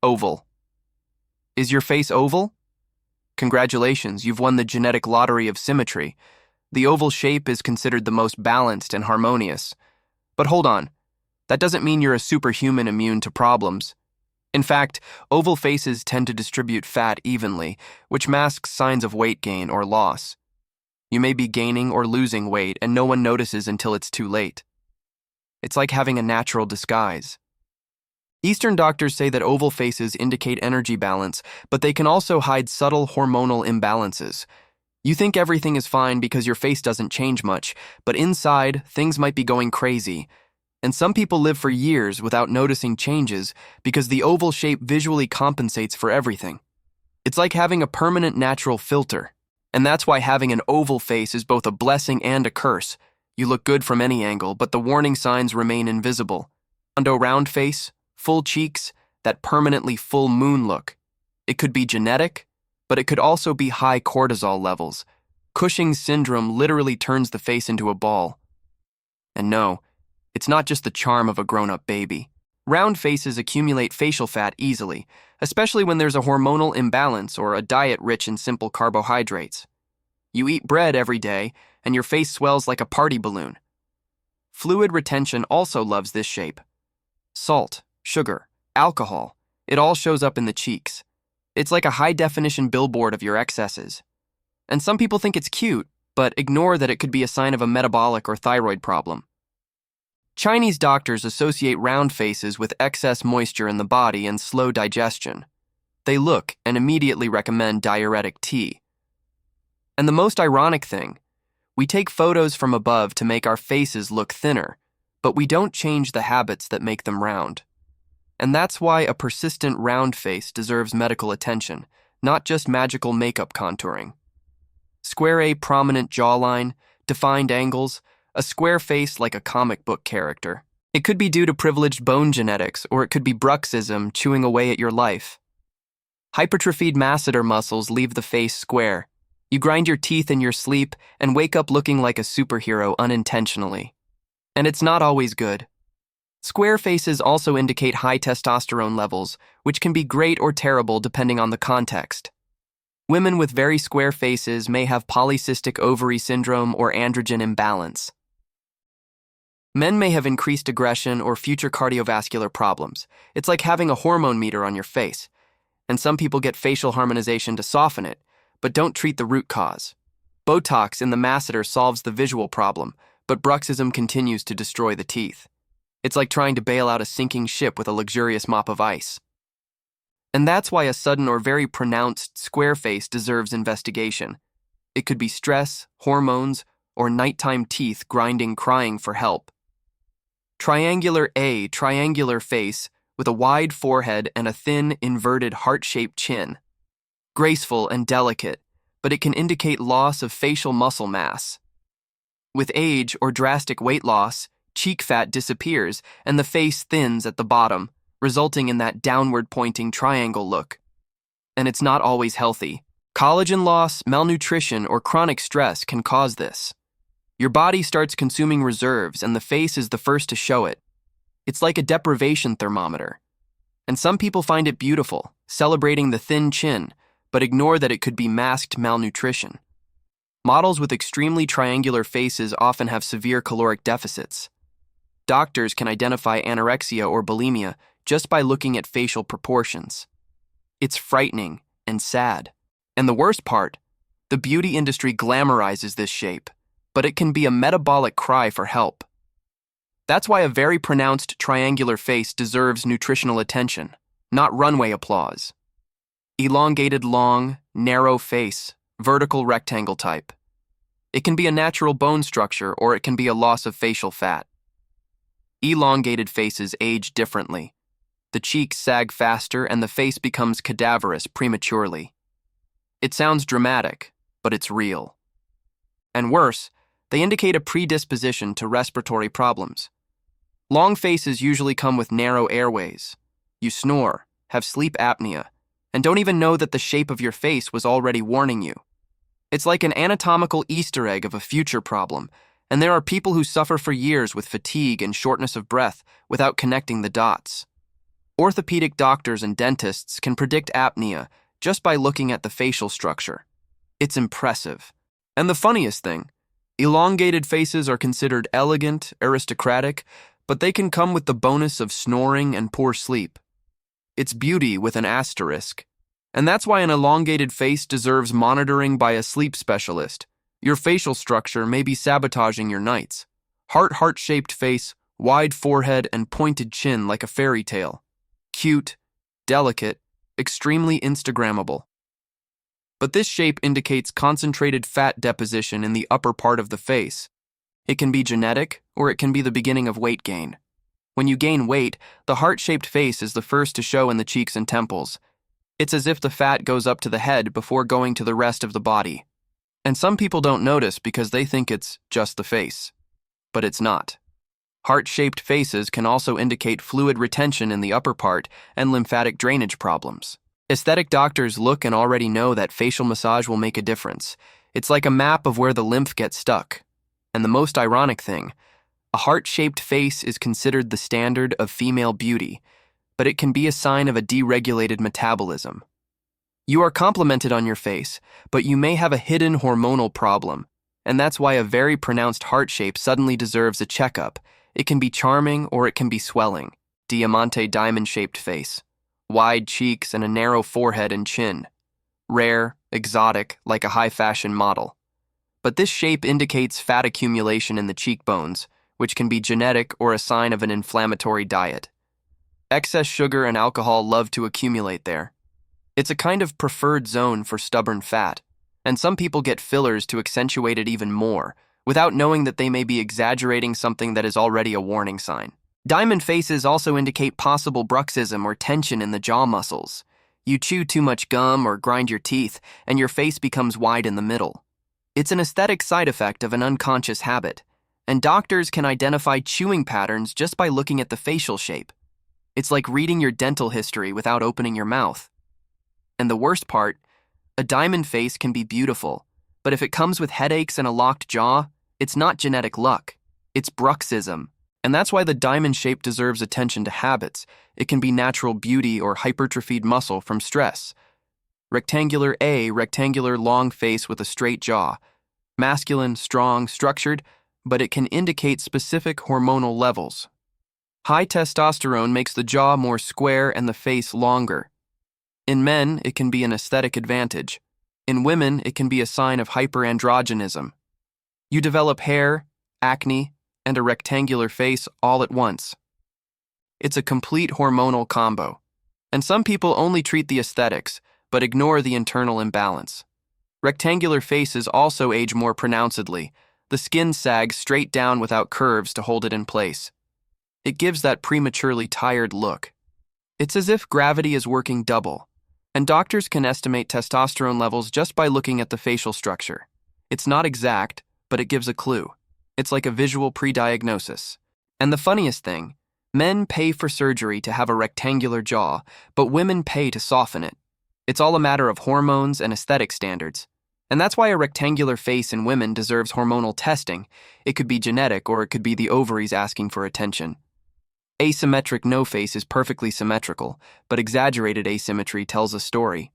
Oval. Is your face oval? Congratulations, you've won the genetic lottery of symmetry. The oval shape is considered the most balanced and harmonious. But hold on, that doesn't mean you're a superhuman immune to problems. In fact, oval faces tend to distribute fat evenly, which masks signs of weight gain or loss. You may be gaining or losing weight and no one notices until it's too late. It's like having a natural disguise. Eastern doctors say that oval faces indicate energy balance, but they can also hide subtle hormonal imbalances. You think everything is fine because your face doesn't change much, but inside, things might be going crazy. And some people live for years without noticing changes because the oval shape visually compensates for everything. It's like having a permanent natural filter. And that's why having an oval face is both a blessing and a curse. You look good from any angle, but the warning signs remain invisible. A round face, full cheeks, that permanently full moon look. It could be genetic, but it could also be high cortisol levels. Cushing's syndrome literally turns the face into a ball. And no, it's not just the charm of a grown-up baby. Round faces accumulate facial fat easily, especially when there's a hormonal imbalance or a diet rich in simple carbohydrates. You eat bread every day, and your face swells like a party balloon. Fluid retention also loves this shape. Salt, sugar, alcohol, it all shows up in the cheeks. It's like a high-definition billboard of your excesses. And some people think it's cute, but ignore that it could be a sign of a metabolic or thyroid problem. Chinese doctors associate round faces with excess moisture in the body and slow digestion. They look and immediately recommend diuretic tea. And the most ironic thing, we take photos from above to make our faces look thinner, but we don't change the habits that make them round. And that's why a persistent round face deserves medical attention, not just magical makeup contouring. Square A prominent jawline, defined angles, a square face like a comic book character. It could be due to privileged bone genetics, or it could be bruxism chewing away at your life. Hypertrophied masseter muscles leave the face square. You grind your teeth in your sleep and wake up looking like a superhero unintentionally. And it's not always good. Square faces also indicate high testosterone levels, which can be great or terrible depending on the context. Women with very square faces may have polycystic ovary syndrome or androgen imbalance. Men may have increased aggression or future cardiovascular problems. It's like having a hormone meter on your face. And some people get facial harmonization to soften it, but don't treat the root cause. Botox in the masseter solves the visual problem, but bruxism continues to destroy the teeth. It's like trying to bail out a sinking ship with a luxurious mop of ice. And that's why a sudden or very pronounced square face deserves investigation. It could be stress, hormones, or nighttime teeth grinding crying for help. Triangular A, triangular face with a wide forehead and a thin, inverted, heart-shaped chin. Graceful and delicate, but it can indicate loss of facial muscle mass. With age or drastic weight loss, cheek fat disappears and the face thins at the bottom, resulting in that downward-pointing triangle look. And it's not always healthy. Collagen loss, malnutrition, or chronic stress can cause this. Your body starts consuming reserves and the face is the first to show it. It's like a deprivation thermometer. And some people find it beautiful, celebrating the thin chin, but ignore that it could be masked malnutrition. Models with extremely triangular faces often have severe caloric deficits. Doctors can identify anorexia or bulimia just by looking at facial proportions. It's frightening and sad. And the worst part, the beauty industry glamorizes this shape, but it can be a metabolic cry for help. That's why a very pronounced triangular face deserves nutritional attention, not runway applause. Elongated long, narrow face, vertical rectangle type. It can be a natural bone structure or it can be a loss of facial fat. Elongated faces age differently. The cheeks sag faster and the face becomes cadaverous prematurely. It sounds dramatic, but it's real. And worse, they indicate a predisposition to respiratory problems. Long faces usually come with narrow airways. You snore, have sleep apnea, and don't even know that the shape of your face was already warning you. It's like an anatomical Easter egg of a future problem, and there are people who suffer for years with fatigue and shortness of breath without connecting the dots. Orthopedic doctors and dentists can predict apnea just by looking at the facial structure. It's impressive. And the funniest thing, elongated faces are considered elegant, aristocratic, but they can come with the bonus of snoring and poor sleep. It's beauty with an asterisk. And that's why an elongated face deserves monitoring by a sleep specialist. Your facial structure may be sabotaging your nights. Heart-shaped face, wide forehead, and pointed chin like a fairy tale. Cute, delicate, extremely Instagrammable. But this shape indicates concentrated fat deposition in the upper part of the face. It can be genetic, or it can be the beginning of weight gain. When you gain weight, the heart-shaped face is the first to show in the cheeks and temples. It's as if the fat goes up to the head before going to the rest of the body. And some people don't notice because they think it's just the face. But it's not. Heart-shaped faces can also indicate fluid retention in the upper part and lymphatic drainage problems. Aesthetic doctors look and already know that facial massage will make a difference. It's like a map of where the lymph gets stuck. And the most ironic thing, a heart-shaped face is considered the standard of female beauty, but it can be a sign of a deregulated metabolism. You are complimented on your face, but you may have a hidden hormonal problem, and that's why a very pronounced heart shape suddenly deserves a checkup. It can be charming or it can be swelling. Diamante diamond-shaped face, wide cheeks and a narrow forehead and chin. Rare, exotic, like a high-fashion model. But this shape indicates fat accumulation in the cheekbones, which can be genetic or a sign of an inflammatory diet. Excess sugar and alcohol love to accumulate there. It's a kind of preferred zone for stubborn fat, and some people get fillers to accentuate it even more, without knowing that they may be exaggerating something that is already a warning sign. Diamond faces also indicate possible bruxism or tension in the jaw muscles. You chew too much gum or grind your teeth, and your face becomes wide in the middle. It's an aesthetic side effect of an unconscious habit, and doctors can identify chewing patterns just by looking at the facial shape. It's like reading your dental history without opening your mouth. And the worst part, a diamond face can be beautiful, but if it comes with headaches and a locked jaw, it's not genetic luck. It's bruxism. And that's why the diamond shape deserves attention to habits. It can be natural beauty or hypertrophied muscle from stress. Rectangular long face with a straight jaw. Masculine, strong, structured, but it can indicate specific hormonal levels. High testosterone makes the jaw more square and the face longer. In men, it can be an aesthetic advantage. In women, it can be a sign of hyperandrogenism. You develop hair, acne, and a rectangular face all at once. It's a complete hormonal combo. And some people only treat the aesthetics, but ignore the internal imbalance. Rectangular faces also age more pronouncedly. The skin sags straight down without curves to hold it in place. It gives that prematurely tired look. It's as if gravity is working double, and doctors can estimate testosterone levels just by looking at the facial structure. It's not exact, but it gives a clue. It's like a visual pre-diagnosis. And the funniest thing, men pay for surgery to have a rectangular jaw, but women pay to soften it. It's all a matter of hormones and aesthetic standards. And that's why a rectangular face in women deserves hormonal testing. It could be genetic or it could be the ovaries asking for attention. Asymmetric no face is perfectly symmetrical, but exaggerated asymmetry tells a story.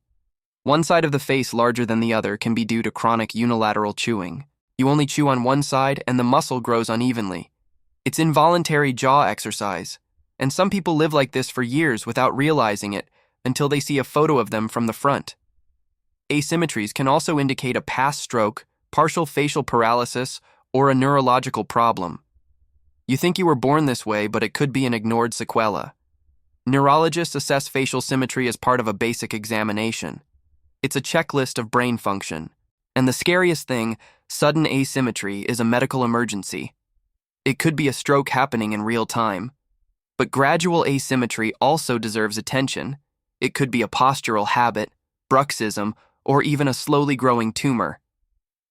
One side of the face larger than the other can be due to chronic unilateral chewing. You only chew on one side and the muscle grows unevenly. It's involuntary jaw exercise, and some people live like this for years without realizing it until they see a photo of them from the front. Asymmetries can also indicate a past stroke, partial facial paralysis, or a neurological problem. You think you were born this way, but it could be an ignored sequela. Neurologists assess facial symmetry as part of a basic examination. It's a checklist of brain function. And the scariest thing, sudden asymmetry, is a medical emergency. It could be a stroke happening in real time. But gradual asymmetry also deserves attention. It could be a postural habit, bruxism, or even a slowly growing tumor.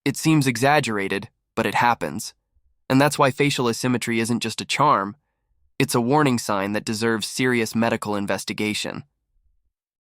It seems exaggerated, but it happens. And that's why facial asymmetry isn't just a charm. It's a warning sign that deserves serious medical investigation.